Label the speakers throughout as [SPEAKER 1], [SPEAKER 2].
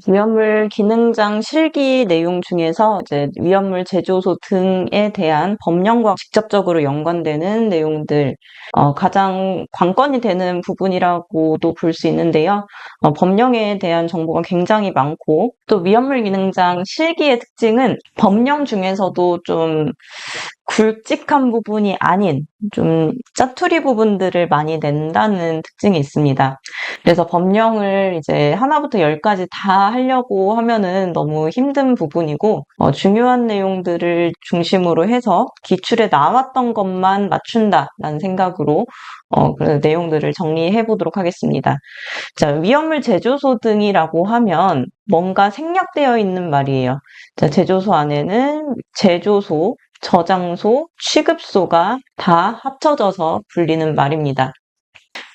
[SPEAKER 1] 위험물 기능장 실기 내용 중에서 이제 위험물 제조소 등에 대한 법령과 직접적으로 연관되는 내용들, 가장 관건이 되는 부분이라고도 볼 수 있는데요. 법령에 대한 정보가 굉장히 많고, 또 위험물 기능장 실기의 특징은 법령 중에서도 좀 굵직한 부분이 아닌 좀 짜투리 부분들을 많이 낸다는 특징이 있습니다. 그래서 법령을 이제 하나부터 열까지 다 하려고 하면은 너무 힘든 부분이고, 중요한 내용들을 중심으로 해서 기출에 나왔던 것만 맞춘다라는 생각으로 그 내용들을 정리해 보도록 하겠습니다. 자, 위험물 제조소 등이라고 하면 뭔가 생략되어 있는 말이에요. 자, 제조소 안에는 제조소, 저장소, 취급소가 다 합쳐져서 불리는 말입니다.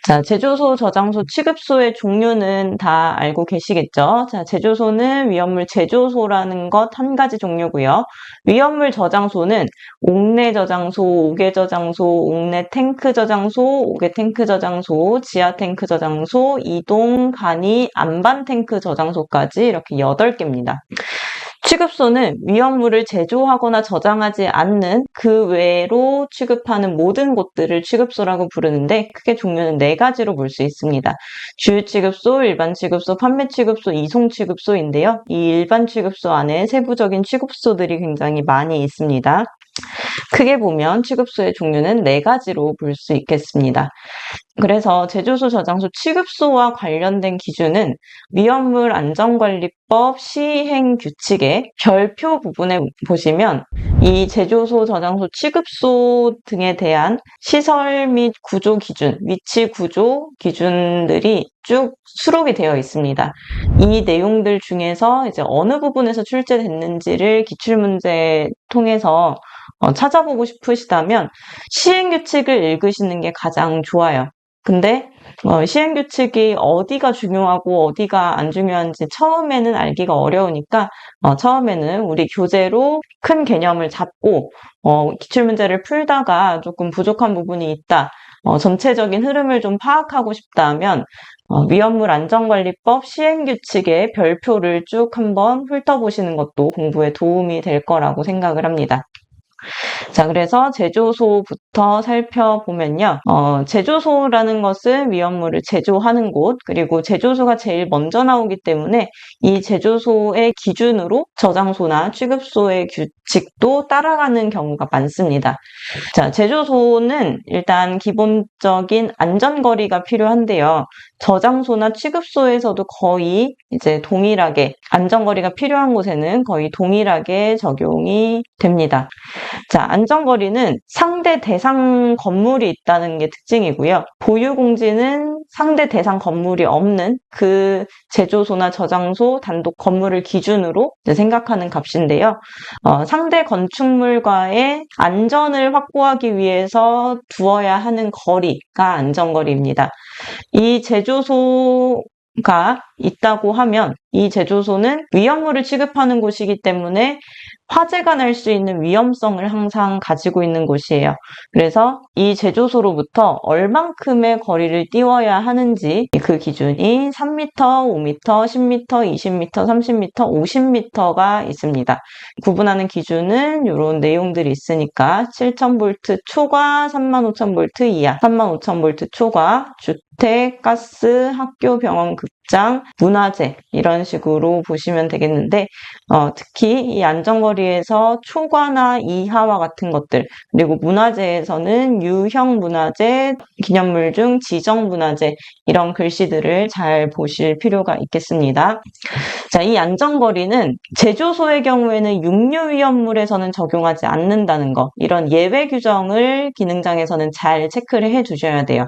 [SPEAKER 1] 자, 제조소, 저장소, 취급소의 종류는 다 알고 계시겠죠? 자, 제조소는 위험물 제조소라는 것 한 가지 종류고요. 위험물 저장소는 옥내 저장소, 옥외 저장소, 옥내 탱크 저장소, 옥외 탱크 저장소, 지하 탱크 저장소, 이동, 간이, 안반 탱크 저장소까지 이렇게 8개입니다. 취급소는 위험물을 제조하거나 저장하지 않는 그 외로 취급하는 모든 곳들을 취급소라고 부르는데 크게 종류는 4가지로 볼 수 있습니다. 주유 취급소, 일반 취급소, 판매 취급소, 이송 취급소인데요. 이 일반 취급소 안에 세부적인 취급소들이 굉장히 많이 있습니다. 크게 보면 취급소의 종류는 4가지로 볼 수 있겠습니다. 그래서 제조소, 저장소, 취급소와 관련된 기준은 위험물 안전관리법 시행 규칙의 별표 부분에 보시면 이 제조소, 저장소, 취급소 등에 대한 시설 및 구조 기준, 위치 구조 기준들이 쭉 수록이 되어 있습니다. 이 내용들 중에서 이제 어느 부분에서 출제됐는지를 기출문제 통해서 찾아보고 싶으시다면 시행규칙을 읽으시는 게 가장 좋아요. 근데 시행규칙이 어디가 중요하고 어디가 안 중요한지 처음에는 알기가 어려우니까 처음에는 우리 교재로 큰 개념을 잡고 기출문제를 풀다가 조금 부족한 부분이 있다. 전체적인 흐름을 좀 파악하고 싶다면 위험물 안전관리법 시행규칙의 별표를 쭉 한번 훑어보시는 것도 공부에 도움이 될 거라고 생각을 합니다. 자, 그래서 제조소부터 살펴보면요. 제조소라는 것은 위험물을 제조하는 곳, 그리고 제조소가 제일 먼저 나오기 때문에 이 제조소의 기준으로 저장소나 취급소의 규칙도 따라가는 경우가 많습니다. 자, 제조소는 일단 기본적인 안전거리가 필요한데요. 저장소나 취급소에서도 거의 이제 동일하게 안전거리가 필요한 곳에는 거의 동일하게 적용이 됩니다. 자, 안전거리는 상대 대상 건물이 있다는 게 특징이고요. 보유공지는 상대 대상 건물이 없는 그 제조소나 저장소 단독 건물을 기준으로 생각하는 값인데요. 상대 건축물과의 안전을 확보하기 위해서 두어야 하는 거리가 안전거리입니다. 이 제조소가 있다고 하면 이 제조소는 위험물을 취급하는 곳이기 때문에 화재가 날 수 있는 위험성을 항상 가지고 있는 곳이에요. 그래서 이 제조소로부터 얼만큼의 거리를 띄워야 하는지 그 기준이 3m, 5m, 10m, 20m, 30m, 50m가 있습니다. 구분하는 기준은 이런 내용들이 있으니까 7000V 초과 35,000V 이하, 35,000V 초과 주택, 가스, 학교, 병원, 극장, 문화재 이런 식으로 보시면 되겠는데 특히 이 안전거리에서 초과나 이하와 같은 것들 그리고 문화재에서는 유형 문화재, 기념물 중 지정 문화재 이런 글씨들을 잘 보실 필요가 있겠습니다. 자, 이 안전거리는 제조소의 경우에는 육류 위험물에서는 적용하지 않는다는 거 이런 예외 규정을 기능장에서는 잘 체크를 해 주셔야 돼요.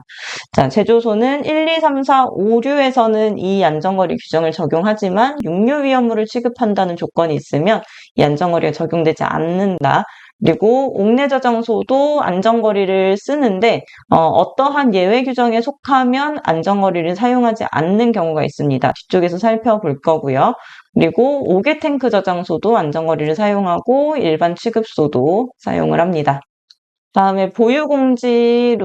[SPEAKER 1] 자, 제조소는 1, 2, 3, 4, 5, 6에서는 이 안전거리 규정을 적용하지만 육류 위험물을 취급한다는 조건이 있으면 이 안전거리가 적용되지 않는다. 그리고 옥내 저장소도 안전거리를 쓰는데 어떠한 예외 규정에 속하면 안전거리를 사용하지 않는 경우가 있습니다. 뒤쪽에서 살펴볼 거고요. 그리고 옥외 탱크 저장소도 안전거리를 사용하고 일반 취급소도 사용을 합니다. 다음에 보유공지는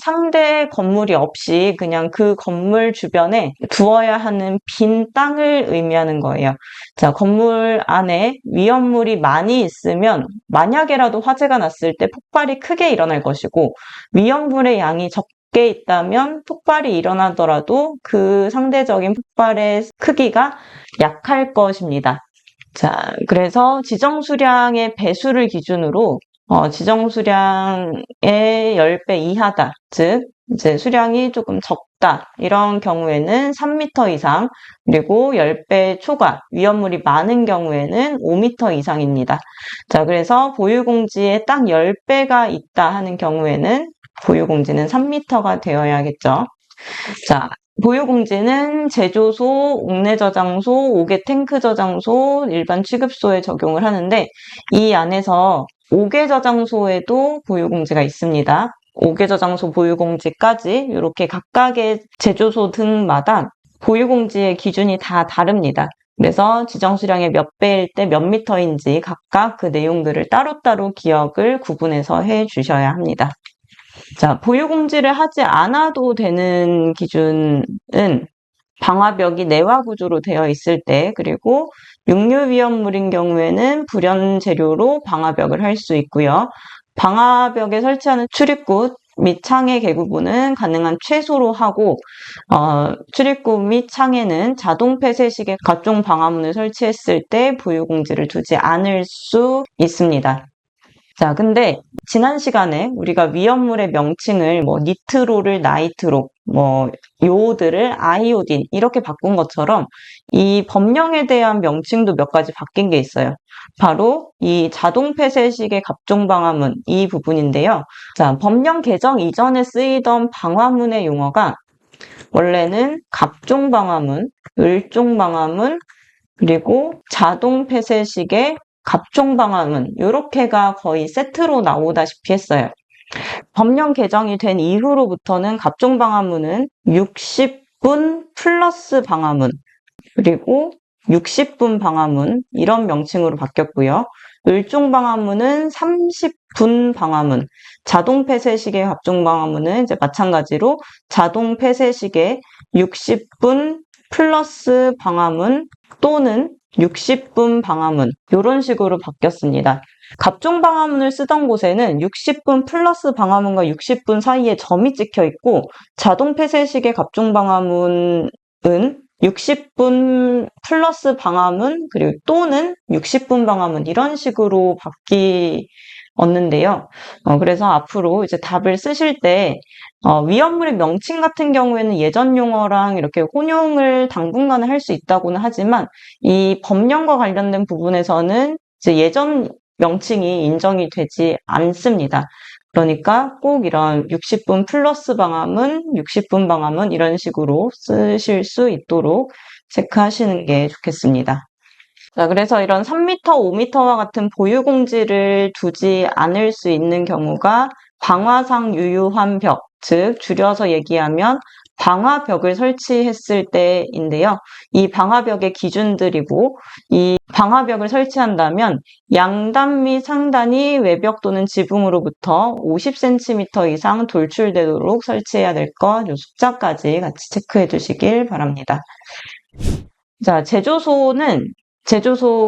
[SPEAKER 1] 상대 건물이 없이 그냥 그 건물 주변에 두어야 하는 빈 땅을 의미하는 거예요. 자, 건물 안에 위험물이 많이 있으면 만약에라도 화재가 났을 때 폭발이 크게 일어날 것이고, 위험물의 양이 적게 있다면 폭발이 일어나더라도 그 상대적인 폭발의 크기가 약할 것입니다. 자, 그래서 지정수량의 배수를 기준으로 지정수량의 10배 이하다. 즉, 이제 수량이 조금 적다. 이런 경우에는 3m 이상, 그리고 10배 초과, 위험물이 많은 경우에는 5m 이상입니다. 자, 그래서 보유공지에 딱 10배가 있다 하는 경우에는 보유공지는 3m가 되어야겠죠. 자, 보유공지는 제조소, 옥내 저장소, 옥외 탱크 저장소, 일반 취급소에 적용을 하는데, 이 안에서 옥외 저장소에도 보유공지가 있습니다. 옥외 저장소 보유공지까지 이렇게 각각의 제조소 등마다 보유공지의 기준이 다 다릅니다. 그래서 지정수량의 몇 배일 때 몇 미터인지 각각 그 내용들을 따로따로 기억을 구분해서 해 주셔야 합니다. 자, 보유공지를 하지 않아도 되는 기준은 방화벽이 내화 구조로 되어 있을 때, 그리고 육류 위험물인 경우에는 불연 재료로 방화벽을 할 수 있고요. 방화벽에 설치하는 출입구 및 창의 개구부는 가능한 최소로 하고, 출입구 및 창에는 자동 폐쇄식의 각종 방화문을 설치했을 때 보유공지를 두지 않을 수 있습니다. 자, 근데 지난 시간에 우리가 위험물의 명칭을 니트로를 나이트로, 요오드를 아이오딘 이렇게 바꾼 것처럼 이 법령에 대한 명칭도 몇 가지 바뀐 게 있어요. 바로 이 자동 폐쇄식의 갑종 방화문 이 부분인데요. 자, 법령 개정 이전에 쓰이던 방화문의 용어가 원래는 갑종 방화문, 을종 방화문, 그리고 자동 폐쇄식의 갑종 방화문 이렇게가 거의 세트로 나오다시피 했어요. 법령 개정이 된 이후로부터는 갑종 방화문은 60분 플러스 방화문, 그리고 60분 방화문 이런 명칭으로 바뀌었고요. 을종 방화문은 30분 방화문, 자동 폐쇄식의 갑종 방화문은 이제 마찬가지로 자동 폐쇄식의 60분 플러스 방화문 또는 60분 방화문 이런 식으로 바뀌었습니다. 갑종 방화문을 쓰던 곳에는 60분 플러스 방화문과 60분 사이에 점이 찍혀 있고, 자동 폐쇄식의 갑종 방화문은 60분 플러스 방화문 그리고 또는 60분 방화문 이런 식으로 바뀌었는데요. 그래서 앞으로 이제 답을 쓰실 때 위험물의 명칭 같은 경우에는 예전 용어랑 이렇게 혼용을 당분간은 할 수 있다고는 하지만 이 법령과 관련된 부분에서는 이제 예전 명칭이 인정이 되지 않습니다. 그러니까 꼭 이런 60분 플러스 방화문, 60분 방화문 이런 식으로 쓰실 수 있도록 체크하시는 게 좋겠습니다. 자, 그래서 이런 3m, 5m와 같은 보유공지를 두지 않을 수 있는 경우가 방화상 유유한 벽, 즉 줄여서 얘기하면 방화벽을 설치했을 때인데요. 이 방화벽의 기준들이고, 이 방화벽을 설치한다면 양단 및 상단이 외벽 또는 지붕으로부터 50cm 이상 돌출되도록 설치해야 될 것, 요 숫자까지 같이 체크해 두시길 바랍니다. 자, 제조소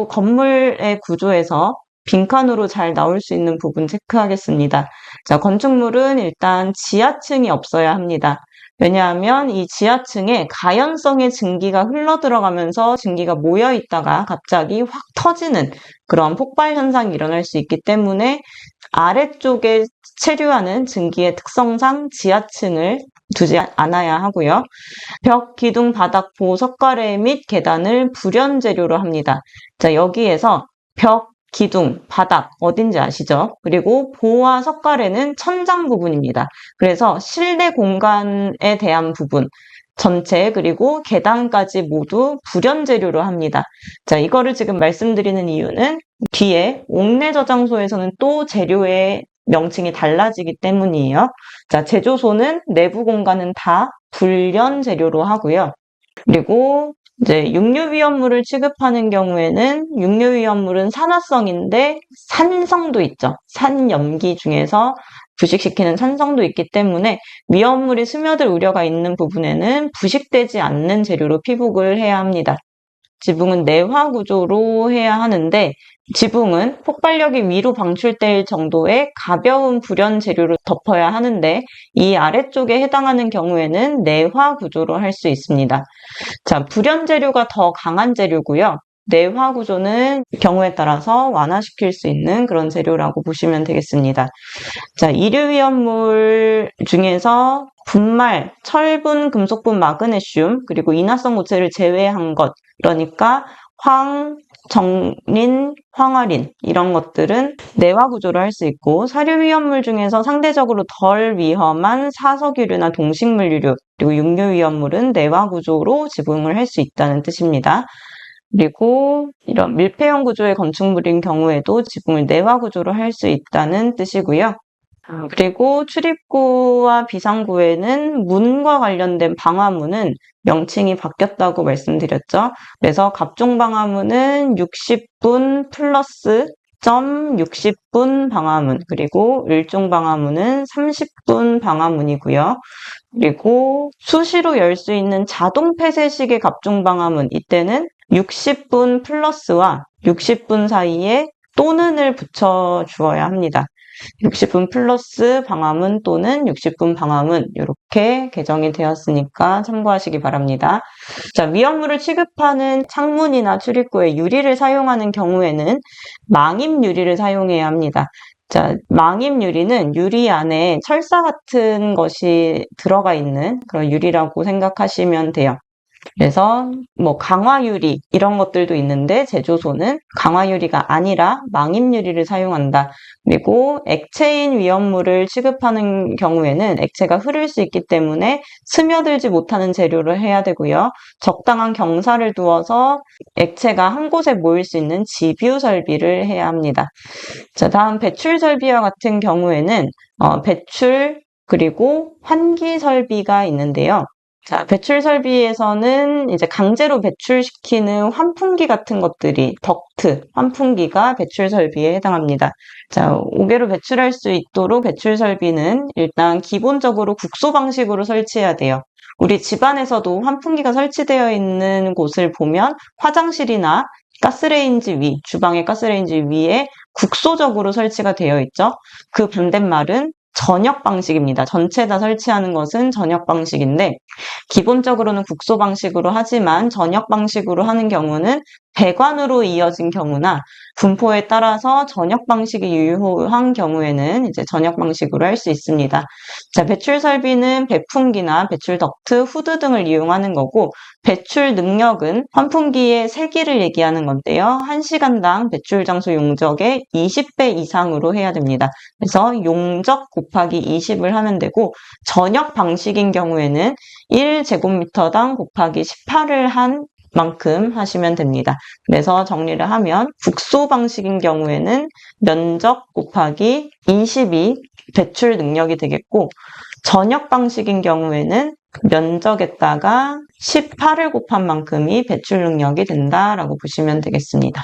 [SPEAKER 1] 건물의 구조에서 빈칸으로 잘 나올 수 있는 부분 체크하겠습니다. 자, 건축물은 일단 지하층이 없어야 합니다. 왜냐하면 이 지하층에 가연성의 증기가 흘러 들어가면서 증기가 모여 있다가 갑자기 확 터지는 그런 폭발 현상이 일어날 수 있기 때문에 아래쪽에 체류하는 증기의 특성상 지하층을 두지 않아야 하고요. 벽, 기둥, 바닥, 보호, 석가래 및 계단을 불연 재료로 합니다. 자, 여기에서 벽, 기둥, 바닥 어딘지 아시죠? 그리고 보호와 석가래는 천장 부분입니다. 그래서 실내 공간에 대한 부분 전체 그리고 계단까지 모두 불연 재료로 합니다. 자, 이거를 지금 말씀드리는 이유는 뒤에 옥내 저장소에서는 또 재료의 명칭이 달라지기 때문이에요. 자, 제조소는 내부 공간은 다 불연 재료로 하고요. 그리고 이제 육류위험물을 취급하는 경우에는 육류위험물은 산화성인데 산성도 있죠. 산염기 중에서 부식시키는 산성도 있기 때문에 위험물이 스며들 우려가 있는 부분에는 부식되지 않는 재료로 피복을 해야 합니다. 지붕은 내화 구조로 해야 하는데 지붕은 폭발력이 위로 방출될 정도의 가벼운 불연 재료로 덮어야 하는데 이 아래쪽에 해당하는 경우에는 내화 구조로 할 수 있습니다. 자, 불연 재료가 더 강한 재료고요. 내화 구조는 경우에 따라서 완화시킬 수 있는 그런 재료라고 보시면 되겠습니다. 자, 이류위험물 중에서 분말, 철분, 금속분, 마그네슘, 그리고 인화성 고체를 제외한 것, 그러니까 황, 정린, 황화린 이런 것들은 내화 구조로 할 수 있고 사료위험물 중에서 상대적으로 덜 위험한 사석유류나 동식물유류 그리고 육류위험물은 내화 구조로 지붕을 할 수 있다는 뜻입니다. 그리고 이런 밀폐형 구조의 건축물인 경우에도 지붕을 내화 구조로 할 수 있다는 뜻이고요. 그리고 출입구와 비상구에는 문과 관련된 방화문은 명칭이 바뀌었다고 말씀드렸죠. 그래서 갑종 방화문은 60분 플러스 60분 방화문, 그리고 일종 방화문은 30분 방화문이고요. 그리고 수시로 열 수 있는 자동 폐쇄식의 갑종 방화문, 이때는 60분 플러스와 60분 사이에 또는을 붙여 주어야 합니다. 60분 플러스 방화문 또는 60분 방화문 이렇게 개정이 되었으니까 참고하시기 바랍니다. 자, 위험물을 취급하는 창문이나 출입구에 유리를 사용하는 경우에는 망입 유리를 사용해야 합니다. 자, 망입 유리는 유리 안에 철사 같은 것이 들어가 있는 그런 유리라고 생각하시면 돼요. 그래서 뭐 강화유리 이런 것들도 있는데 제조소는 강화유리가 아니라 망입유리를 사용한다. 그리고 액체인 위험물을 취급하는 경우에는 액체가 흐를 수 있기 때문에 스며들지 못하는 재료를 해야 되고요. 적당한 경사를 두어서 액체가 한 곳에 모일 수 있는 지뷰 설비를 해야 합니다. 자, 다음 배출 설비와 같은 경우에는 배출 그리고 환기 설비가 있는데요. 자, 배출 설비에서는 이제 강제로 배출시키는 환풍기 같은 것들이 덕트, 환풍기가 배출 설비에 해당합니다. 자, 5개로 배출할 수 있도록 배출 설비는 일단 기본적으로 국소 방식으로 설치해야 돼요. 우리 집안에서도 환풍기가 설치되어 있는 곳을 보면 화장실이나 가스레인지 위, 주방의 가스레인지 위에 국소적으로 설치가 되어 있죠. 그 반대말은 전역 방식입니다. 전체 다 설치하는 것은 전역 방식인데 기본적으로는 국소 방식으로 하지만 전역 방식으로 하는 경우는 배관으로 이어진 경우나 분포에 따라서 전역 방식이 유효한 경우에는 이제 전역 방식으로 할 수 있습니다. 자, 배출 설비는 배풍기나 배출 덕트, 후드 등을 이용하는 거고 배출 능력은 환풍기의 세기를 얘기하는 건데요. 1시간당 배출 장소 용적의 20배 이상으로 해야 됩니다. 그래서 용적 곱하기 20을 하면 되고 전역 방식인 경우에는 1제곱미터당 곱하기 18을 한 만큼 하시면 됩니다. 그래서 정리를 하면 국소 방식인 경우에는 면적 곱하기 20이 배출 능력이 되겠고 전역 방식인 경우에는 면적에다가 18을 곱한 만큼이 배출 능력이 된다라고 보시면 되겠습니다.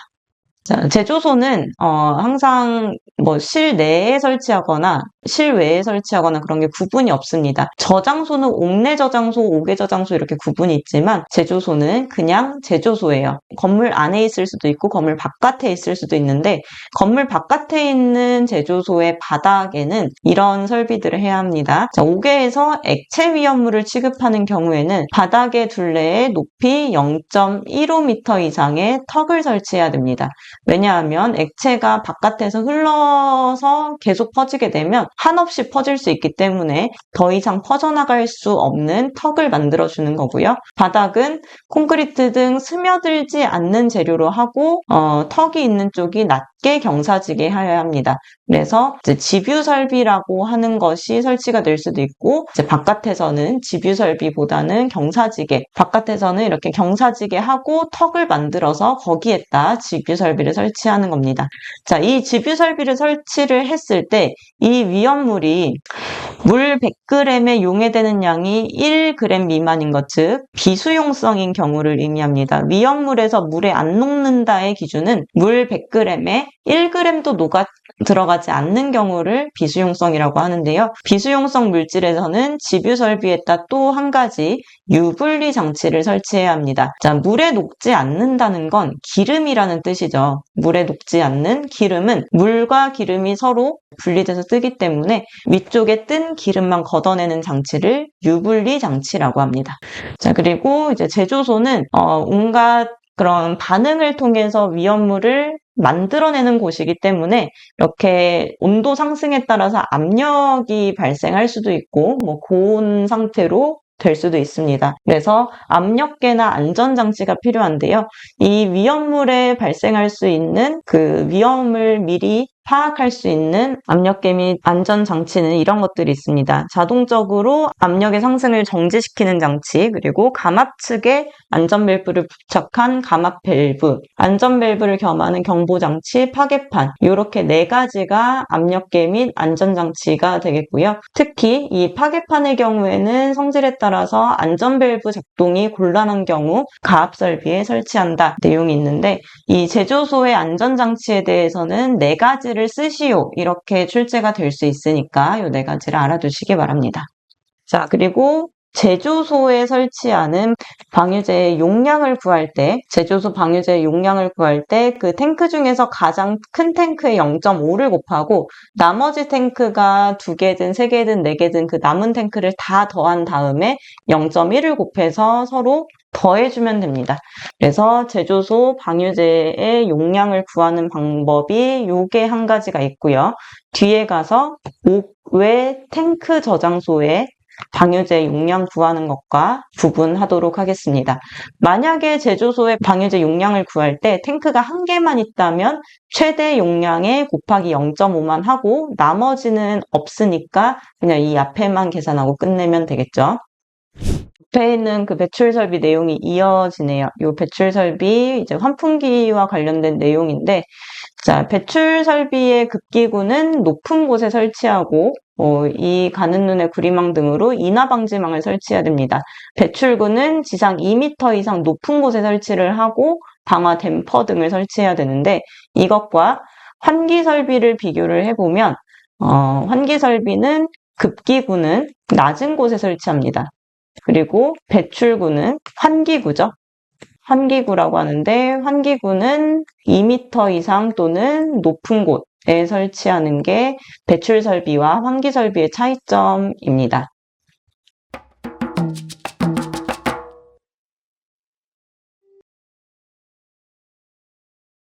[SPEAKER 1] 자, 제조소는 항상 뭐 실내에 설치하거나 실외에 설치하거나 그런 게 구분이 없습니다. 저장소는 옥내 저장소, 옥외 저장소 이렇게 구분이 있지만 제조소는 그냥 제조소예요. 건물 안에 있을 수도 있고 건물 바깥에 있을 수도 있는데 건물 바깥에 있는 제조소의 바닥에는 이런 설비들을 해야 합니다. 자, 옥외에서 액체 위험물을 취급하는 경우에는 바닥의 둘레에 높이 0.15m 이상의 턱을 설치해야 됩니다. 왜냐하면 액체가 바깥에서 흘러서 계속 퍼지게 되면 한없이 퍼질 수 있기 때문에 더 이상 퍼져나갈 수 없는 턱을 만들어주는 거고요. 바닥은 콘크리트 등 스며들지 않는 재료로 하고 턱이 있는 쪽이 낮게 경사지게 해야 합니다. 그래서 이제 지뷰 설비라고 하는 것이 설치가 될 수도 있고 이제 바깥에서는 지뷰 설비보다는 경사지게 바깥에서는 이렇게 경사지게 하고 턱을 만들어서 거기에다 지뷰 설비를 설치하는 겁니다. 자, 이 지뷰 설비를 설치를 했을 때 이 위험물이 물 100g에 용해되는 양이 1g 미만인 것, 즉 비수용성인 경우를 의미합니다. 위험물에서 물에 안 녹는다의 기준은 물 100g에 1g도 들어가지 않는 경우를 비수용성이라고 하는데요. 비수용성 물질에서는 지뷰 설비에다 또 한 가지 유분리 장치를 설치해야 합니다. 자, 물에 녹지 않는다는 건 기름이라는 뜻이죠. 물에 녹지 않는 기름은 물과 기름이 서로 분리돼서 뜨기 때문에 위쪽에 뜬 기름만 걷어내는 장치를 유분리 장치라고 합니다. 자, 그리고 이제 제조소는 온갖 그런 반응을 통해서 위험물을 만들어내는 곳이기 때문에 이렇게 온도 상승에 따라서 압력이 발생할 수도 있고 뭐 고온 상태로 될 수도 있습니다. 그래서 압력계나 안전장치가 필요한데요. 이 위험물에 발생할 수 있는 그 위험을 미리 파악할 수 있는 압력계 및 안전장치는 이런 것들이 있습니다. 자동적으로 압력의 상승을 정지시키는 장치, 그리고 감압 측에 안전밸브를 부착한 감압 밸브, 안전밸브를 겸하는 경보장치, 파괴판, 이렇게 4가지가 압력계 및 안전장치가 되겠고요. 특히 이 파괴판의 경우에는 성질에 따라서 안전밸브 작동이 곤란한 경우 가압설비에 설치한다 내용이 있는데, 이 제조소의 안전장치에 대해서는 4가지를 쓰시오 이렇게 출제가 될 수 있으니까 이 4가지를 알아두시기 바랍니다. 자, 그리고 제조소에 설치하는 방유제의 용량을 구할 때, 제조소 방유제의 용량을 구할 때 그 탱크 중에서 가장 큰 탱크의 0.5를 곱하고 나머지 탱크가 2개든 3개든 4개든 그 남은 탱크를 다 더한 다음에 0.1을 곱해서 서로 더해주면 됩니다. 그래서 제조소 방유제의 용량을 구하는 방법이 요게 한 가지가 있고요. 뒤에 가서 옥외 탱크 저장소에 방유제 용량 구하는 것과 구분하도록 하겠습니다. 만약에 제조소의 방유제 용량을 구할 때 탱크가 1개만 있다면 최대 용량에 곱하기 0.5만 하고 나머지는 없으니까 그냥 이 앞에만 계산하고 끝내면 되겠죠. 옆에 있는 그 배출 설비 내용이 이어지네요. 이 배출 설비 이제 환풍기와 관련된 내용인데, 자, 배출 설비의 급기구는 높은 곳에 설치하고 이 가는 눈의 구리망 등으로 인화 방지망을 설치해야 됩니다. 배출구는 지상 2m 이상 높은 곳에 설치를 하고 방화 댐퍼 등을 설치해야 되는데, 이것과 환기 설비를 비교를 해보면 환기 설비는 급기구는 낮은 곳에 설치합니다. 그리고 배출구는 환기구죠. 환기구라고 하는데, 환기구는 2m 이상 또는 높은 곳에 설치하는 게 배출 설비와 환기 설비의 차이점입니다.